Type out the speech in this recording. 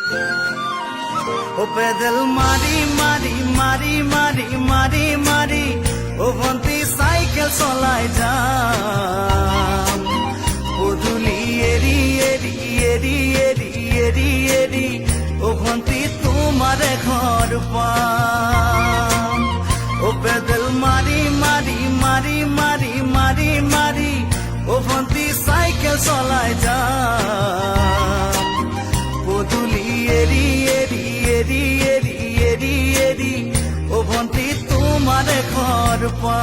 ও পেদল মারি মারি মারি মারি মারি মারি ও ভন্তি সাইকেল চলাই যাম পদূলি এরি এরি এরি এরি এরি এরি ও ভন্তি তোমার ঘর পাম ও পেদল মারি মারি মারি মারি মারি মারি ও ভন্তি সাইকেল চলাই যাম পদূলি এরি এরি এরি এরি এরি এরি ও ভন্তি তোমার ঘর পা